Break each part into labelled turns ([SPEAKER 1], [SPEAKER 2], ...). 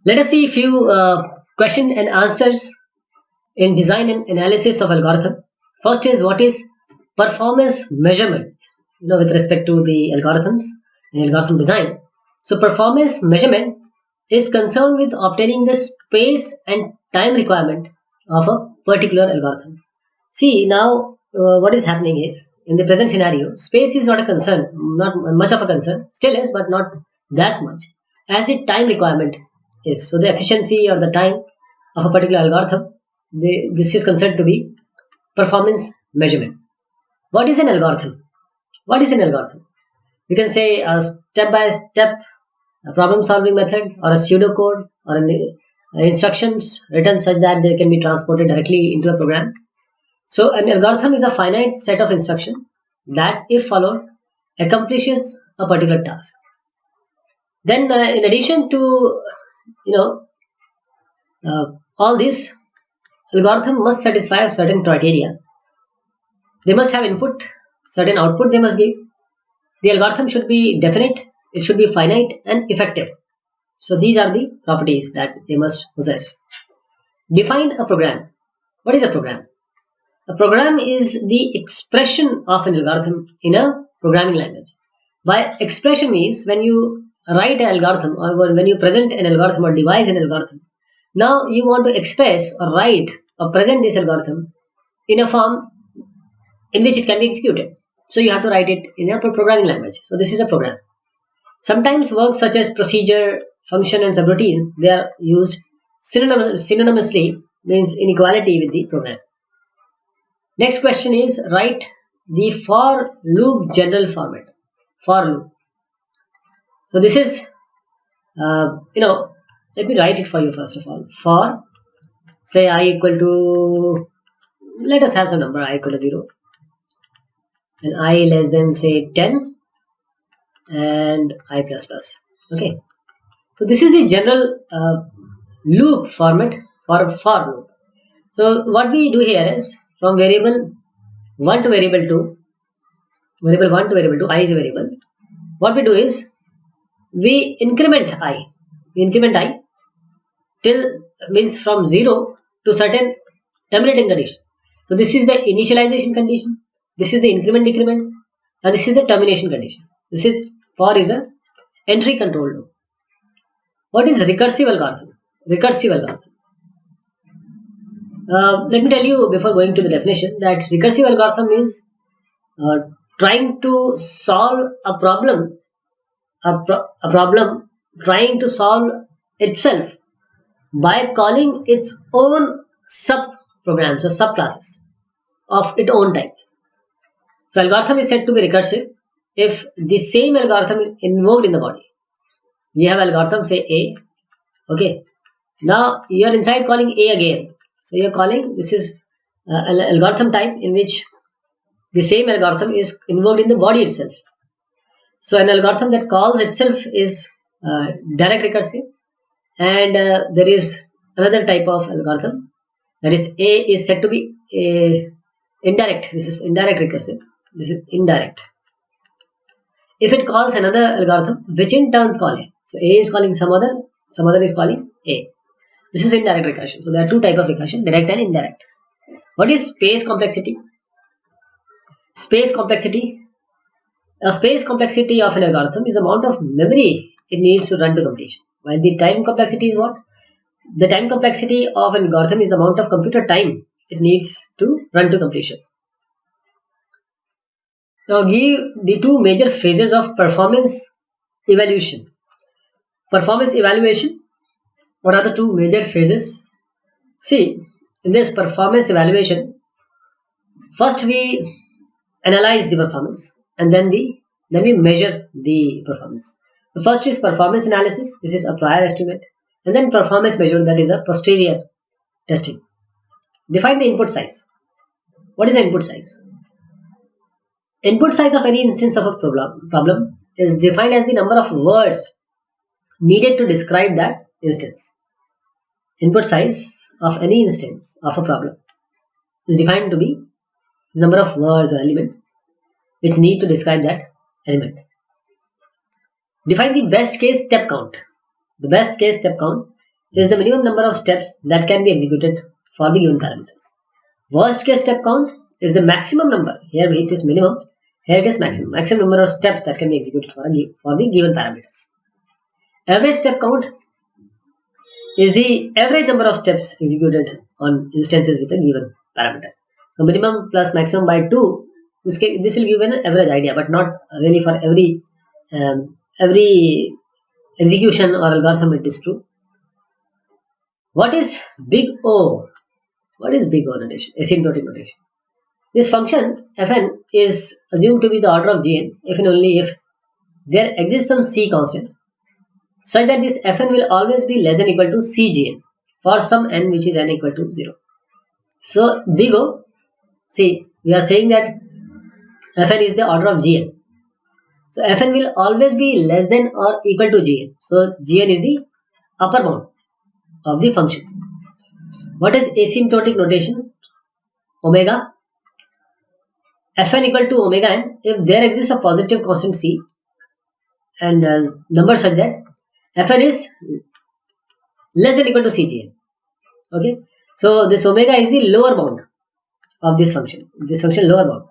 [SPEAKER 1] Let us see a few question and answers in design and analysis of algorithm. First is what is performance measurement? With respect to the algorithms and algorithm design. So performance measurement is concerned with obtaining the space and time requirement of a particular algorithm. See now, what is happening is in the present scenario, space is not a concern, not much of a concern, still is, but not that much as the time requirement is. So the efficiency or the time of a particular algorithm, this is considered to be performance measurement. What is an algorithm? What is an algorithm? We can say a step by step problem solving method or a pseudocode or instructions written such that they can be transported directly into a program. So an algorithm is a finite set of instructions that, if followed, accomplishes a particular task. Then, in addition to you know all this, algorithm must satisfy a certain criteria. They must have input, certain output they must give. The algorithm should be definite, it should be finite and effective. So these are the properties that they must possess. Define a program. What is a program? A program is the expression of an algorithm in a programming language. By expression means when you write an algorithm or when you present an algorithm or devise an algorithm, now you want to express or write or present this algorithm in a form in which it can be executed. So you have to write it in a programming language. So this is a program. Sometimes words such as procedure, function and subroutines, they are used synonymously, means in equality with the program. Next question is write the for loop general format. For loop. So this is, let me write it for you first of all. For, say I equal to, let us have some number I equal to 0 and I less than say 10 and I plus plus. Okay. So this is the general loop format for loop. So what we do here is from variable 1 to variable 2, variable 1 to variable 2, I is a variable. What we do is we increment I. We increment I till means from 0 to certain terminating condition. So this is the initialization condition, this is the increment decrement, and this is the termination condition. This is for is a entry control loop. What is recursive algorithm? Recursive algorithm. Let me tell you before going to the definition that recursive algorithm is trying to solve a problem, a problem trying to solve itself by calling its own sub programs or subclasses of its own type. So algorithm is said to be recursive if the same algorithm is invoked in the body. You have algorithm say A, okay. Now you are inside calling A again. So you are calling, this is an algorithm type in which the same algorithm is invoked in the body itself. So an algorithm that calls itself is direct recursive, and there is another type of algorithm that is A is said to be indirect. This is indirect recursive. This is indirect. If it calls another algorithm, which in turns call A. So A is calling some other is calling A. This is indirect recursion. So there are two types of recursion, direct and indirect. What is space complexity? Space complexity. A space complexity of an algorithm is the amount of memory it needs to run to completion. While the time complexity is what? The time complexity of an algorithm is the amount of computer time it needs to run to completion. Now give the two major phases of performance evaluation. Performance evaluation. What are the two major phases? See, in this performance evaluation, first we analyze the performance and then we measure the performance. The first is performance analysis. This is a prior estimate, and then performance measure, that is a posterior testing. Define the input size. What is the input size? Input size of any instance of a problem is defined as the number of words needed to describe that instance. Input size of any instance of a problem is defined to be the number of words or element which need to describe that element. Define the best case step count. The best case step count is the minimum number of steps that can be executed for the given parameters. Worst case step count is the maximum number. Here it is minimum. Here it is maximum. Maximum number of steps that can be executed for the given parameters. Average step count is the average number of steps executed on instances with a given parameter. So minimum plus maximum by 2. This will give an average idea, but not really for every execution or algorithm it is true. What is big O? What is big O notation? Asymptotic notation. This function fn is assumed to be the order of gn if and only if there exists some c constant such that this fn will always be less than or equal to cgn for some n which is n equal to 0. So big O, see, we are saying that fn is the order of gn. So fn will always be less than or equal to gn. So gn is the upper bound of the function. What is asymptotic notation? Omega. Fn equal to omega n if there exists a positive constant c and number such that fn is less than or equal to cgn. Okay, so this omega is the lower bound of this function. This function lower bound.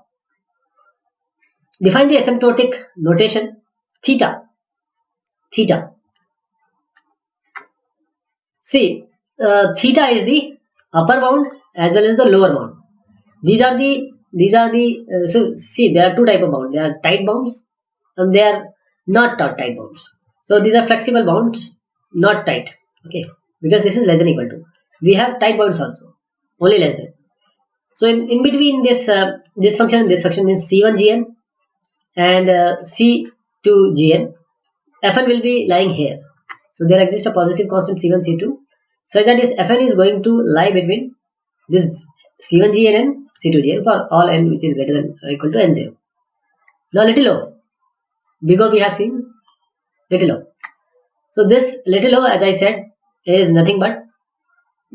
[SPEAKER 1] Define the asymptotic notation theta. Theta. See, theta is the upper bound as well as the lower bound. These are the so see, there are two type of bounds. They are tight bounds and they are not tight bounds. So these are flexible bounds, not tight. Okay, because this is less than or equal to. We have tight bounds also, only less than. So in between this this function and this function means c1gn and c2gn, fn will be lying here. So there exists a positive constant c1, c2, such that this fn is going to lie between this c1gn and c2gn for all n which is greater than or equal to n0. Now little o, big O we have seen, little o. So this little o, as I said, is nothing but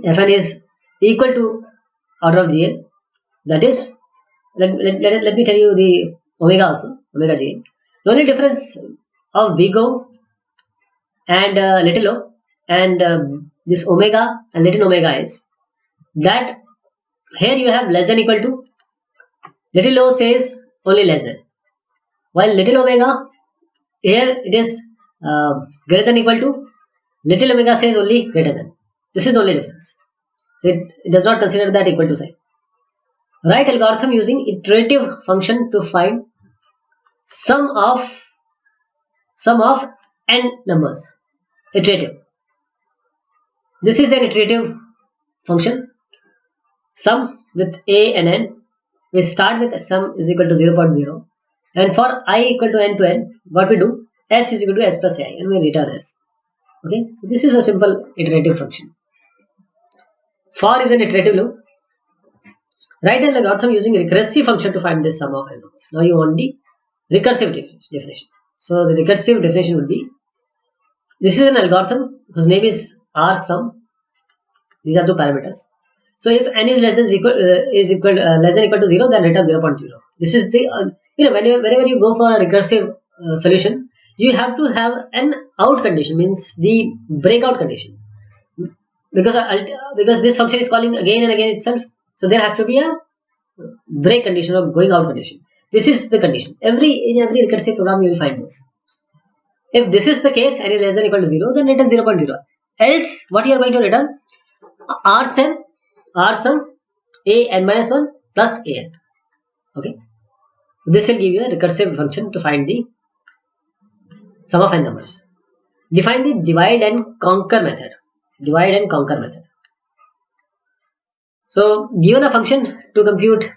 [SPEAKER 1] fn is equal to order of gn. That is, let me tell you the omega also, omega gn. The only difference of big O and little o and this omega and little omega is that here you have less than or equal to. Little o says only less than, while little omega here it is greater than or equal to. Little omega says only greater than. This is the only difference. So it does not consider that equal to sign. Write algorithm using iterative function to find sum of n numbers. Iterative. This is an iterative function. Sum with a and n. We start with sum is equal to 0.0, and for I equal to n, what we do, s is equal to s plus ai, and we return s. Okay, so this is a simple iterative function. For is an iterative loop. Write an algorithm using recursive function to find the sum of n numbers. Now you want the recursive definition. So the recursive definition would be: this is an algorithm whose name is rsum. These are two parameters. So if n is less than less than or equal to 0, then return 0.0. This is the whenever you go for a recursive solution, you have to have an out condition, means the breakout condition, because this function is calling again and again itself. So there has to be a break condition or going out condition. This is the condition. In every recursive program you will find this. If this is the case, n is less than or equal to 0, then return 0.0. Else, what you are going to return? rsum a n minus 1 plus a n. Okay. This will give you a recursive function to find the sum of n numbers. Define the divide and conquer method. Divide and conquer method. So given a function to compute,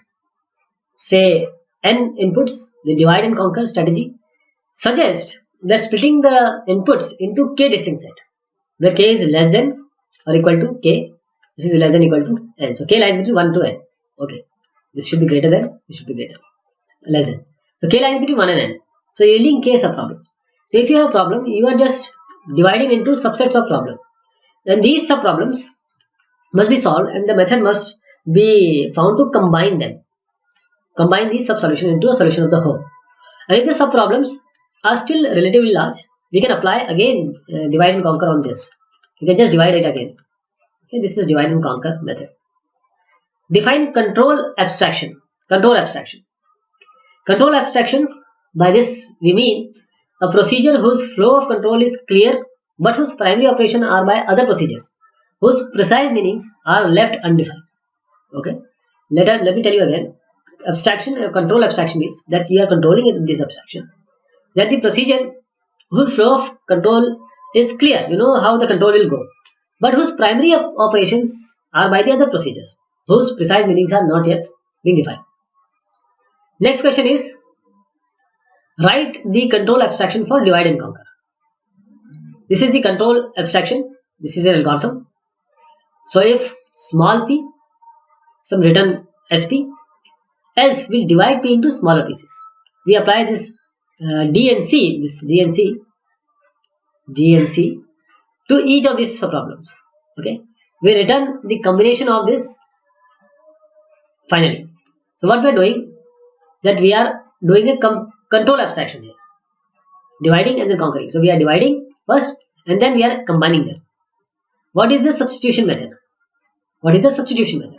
[SPEAKER 1] say, n inputs, the divide and conquer strategy suggests that splitting the inputs into k distinct set, where k is less than or equal to k, this is less than or equal to n. So k lies between 1 to n. Okay, this should be greater than, this should be greater, less than. So k lies between 1 and n. So yielding k subproblems. So if you have a problem, you are just dividing into subsets of problem. Then these subproblems must be solved, and the method must be found to combine them. Combine these sub-solutions into a solution of the whole. And if the subproblems are still relatively large, we can apply again divide and conquer on this. You can just divide it again. Okay, this is divide and conquer method. Define control abstraction. Control abstraction. Control abstraction, by this we mean a procedure whose flow of control is clear but whose primary operation are by other procedures, whose precise meanings are left undefined. Okay, let me tell you again. Abstraction, control abstraction is that you are controlling this abstraction, that the procedure whose flow of control is clear, you know how the control will go, but whose primary operations are by the other procedures, whose precise meanings are not yet being defined. Next question is, write the control abstraction for divide and conquer. This is the control abstraction. This is an algorithm. So if small p, some return sp, else we'll divide p into smaller pieces. We apply this DNC, to each of these subproblems. Okay, we return the combination of this finally. So what we are doing, that we are doing a control abstraction here, dividing and then conquering. So we are dividing first and then we are combining them. What is the substitution method? What is the substitution method?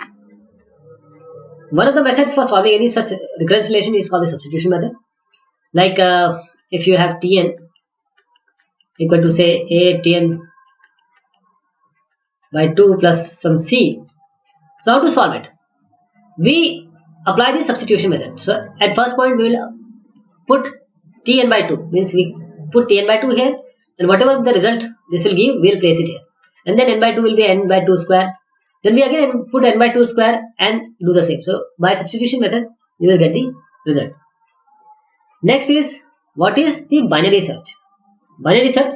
[SPEAKER 1] One of the methods for solving any such recurrence relation is called the substitution method. Like if you have Tn equal to say a Tn by 2 plus some C. So how to solve it? We apply the substitution method. So at first point we will put Tn by 2, means we put Tn by 2 here, and whatever the result this will give, we will place it here. And then n by 2 will be n by 2 square. Then we again put n by 2 square and do the same. So by substitution method, you will get the result. Next is, what is the binary search? Binary search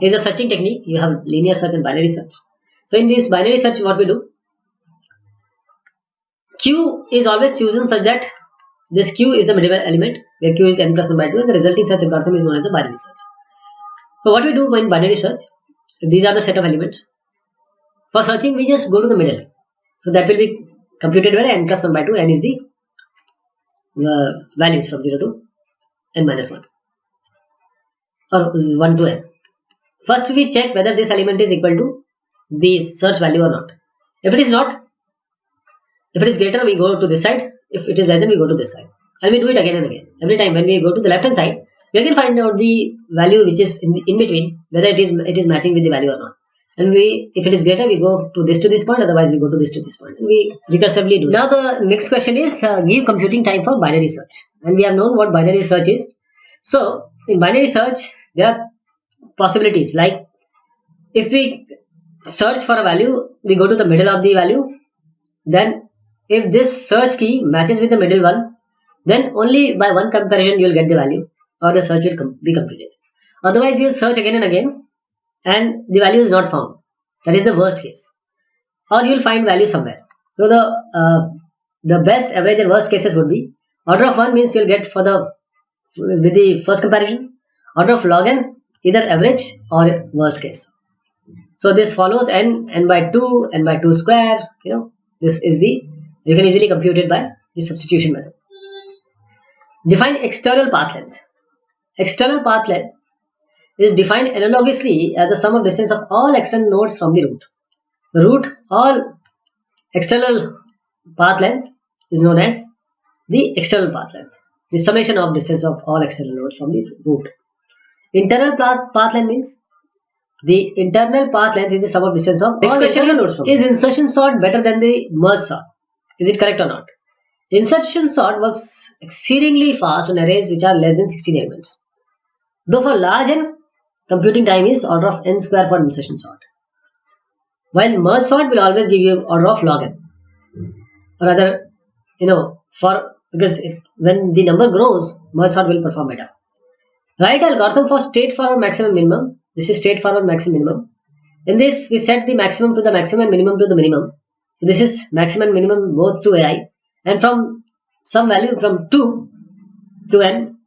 [SPEAKER 1] is a searching technique. You have linear search and binary search. So in this binary search, what we do, Q is always chosen such that this Q is the middle element, where Q is n plus 1 by 2, and the resulting search algorithm is known as the binary search. So what we do in binary search, these are the set of elements. For searching, we just go to the middle. So that will be computed where n plus 1 by 2, n is the values from 0 to n minus 1 or 1 to n. First we check whether this element is equal to the search value or not. If it is not, if it is greater, we go to this side. If it is less than, we go to this side. And we do it again and again. Every time when we go to the left hand side, we again find out the value which is in between, whether it is matching with the value or not. And if it is greater, we go to this point, otherwise we go to this point. And we recursively do. Now the next question is, give computing time for binary search. And we have known what binary search is. So in binary search, there are possibilities, like if we search for a value, we go to the middle of the value. Then if this search key matches with the middle one, then only by one comparison you will get the value, or the search will be completed. Otherwise you will search again and again and the value is not found. That is the worst case. Or you will find value somewhere. So the best, average and worst cases would be, order of 1 means you will get with the first comparison, order of log n, either average or worst case. So this follows n by 2, n by 2 square, this is you can easily compute it by the substitution method. Define external path length. External path length is defined analogously as the sum of distance of all external nodes from the root. The root, all external path length is known as the external path length, the summation of distance of all external nodes from the root. Internal path length means the internal path length is the sum of distance of all external nodes from the root. Is insertion sort better than the merge sort? Is it correct or not? Insertion sort works exceedingly fast on arrays which are less than 16 elements. Though for large n, computing time is order of n square for insertion sort. While merge sort will always give you order of log n. Or rather, because when the number grows, merge sort will perform better. Write algorithm for state forward maximum minimum. This is state forward maximum minimum. In this, we set the maximum to the maximum and minimum to the minimum. So this is maximum and minimum both to ai. And from some value from 2 to n,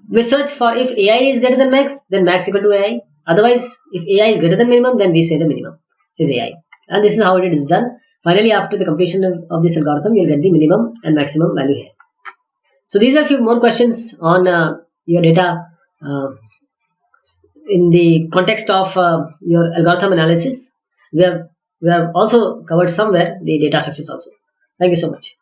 [SPEAKER 1] we search for if ai is greater than max, then max equal to ai. Otherwise, if ai is greater than minimum, then we say the minimum is ai. And this is how it is done. Finally, after the completion of this algorithm, you will get the minimum and maximum value here. So these are a few more questions on your data in the context of your algorithm analysis, we have also covered somewhere the data structures also. Thank you so much.